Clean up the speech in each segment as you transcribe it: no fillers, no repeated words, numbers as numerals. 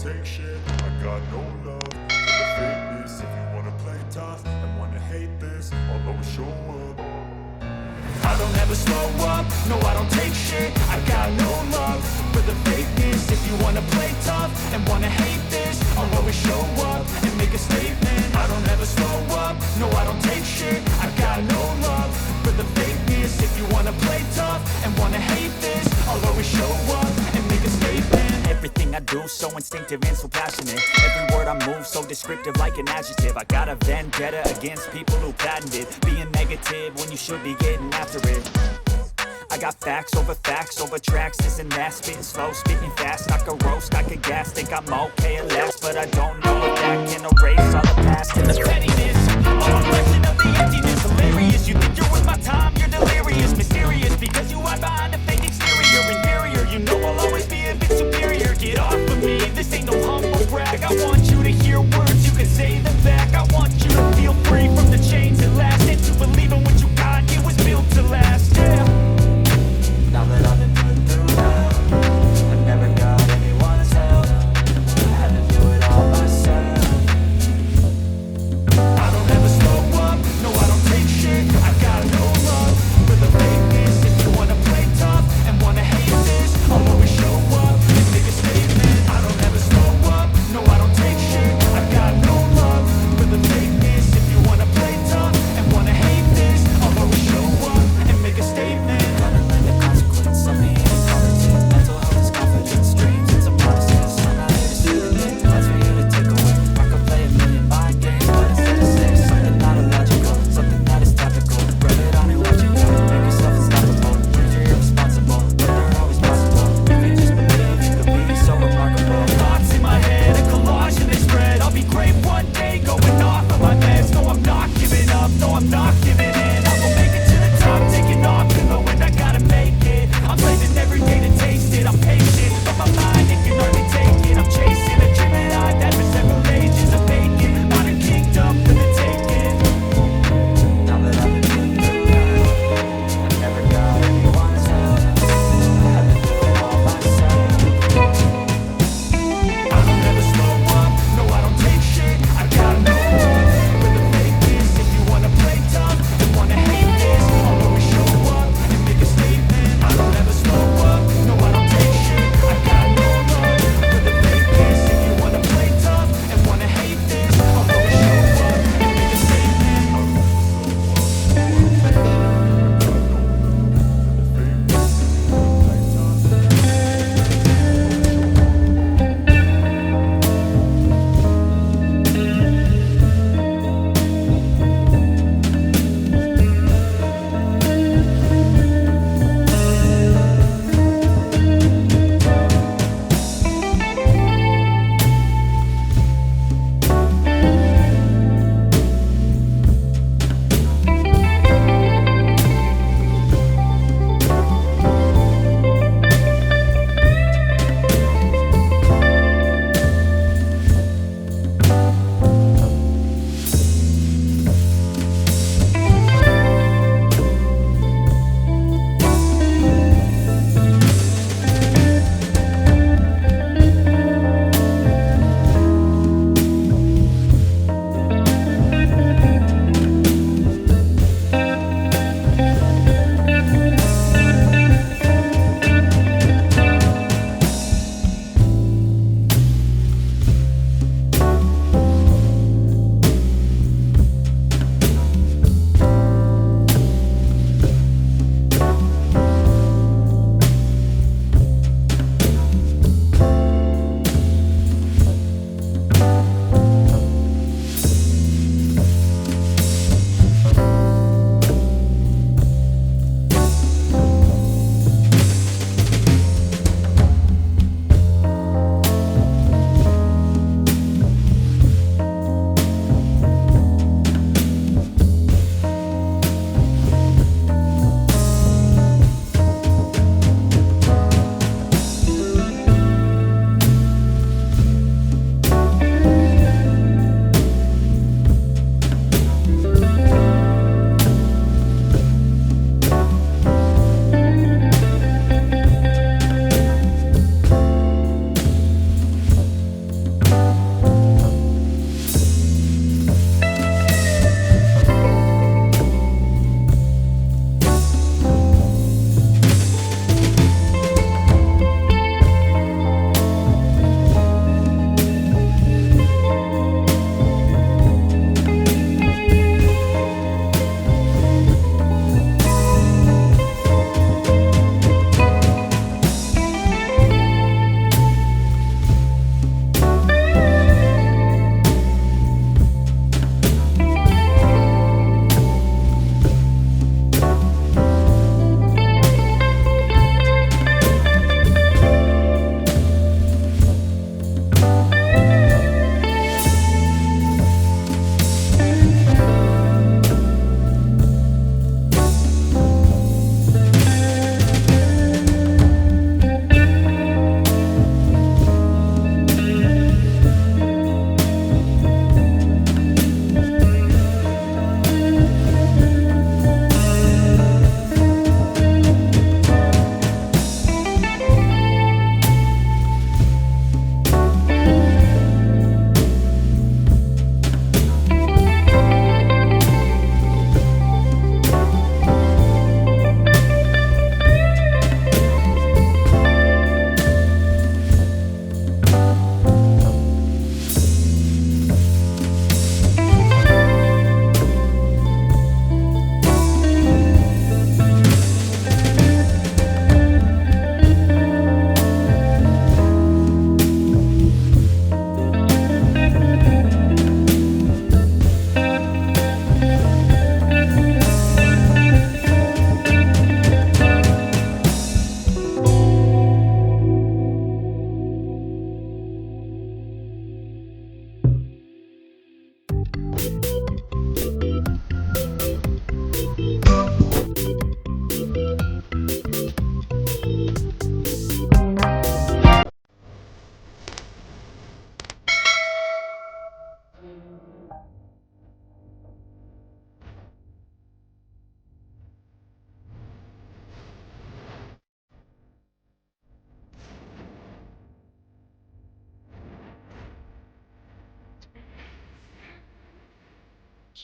take shit. I got no love for the fakeness. If you wanna play tough and wanna hate this, I'll always show up. I don't ever slow up, no I don't take shit. I got no love for the fakeness. If you wanna play tough and wanna hate this, I'll always show up and make a statement. I don't ever slow up, no I don't take shit. I got no love for the fakeness. If you wanna play tough and wanna hate this, I'll always show up and make a statement. Everything I do so instinctive and so passionate. Every word I move so descriptive like an adjective. I got a vendetta against people who patented being negative when you should be getting after it. I got facts over tracks, this and that. Spitting slow, speaking fast, I could roast, I could gas. Think I'm okay at last, but I don't know if that can erase all the past. And the pettiness, a reflection of the emptiness. Hilarious, you think you're worth my time, you're delirious. Mysterious, because you hide behind a fake exterior. Inferior, you know I'll always be a bit superior. Get off of me, this ain't no humble brag. I want you to hear words, you can say them back. I want you to feel free from the chains that last, and to believe in what you got, it was built to last, yeah. Now that I've been put through hell, I never got anyone's help. I had to do it all myself. I don't ever slow up, no I don't take shit. I got no love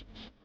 Bangus.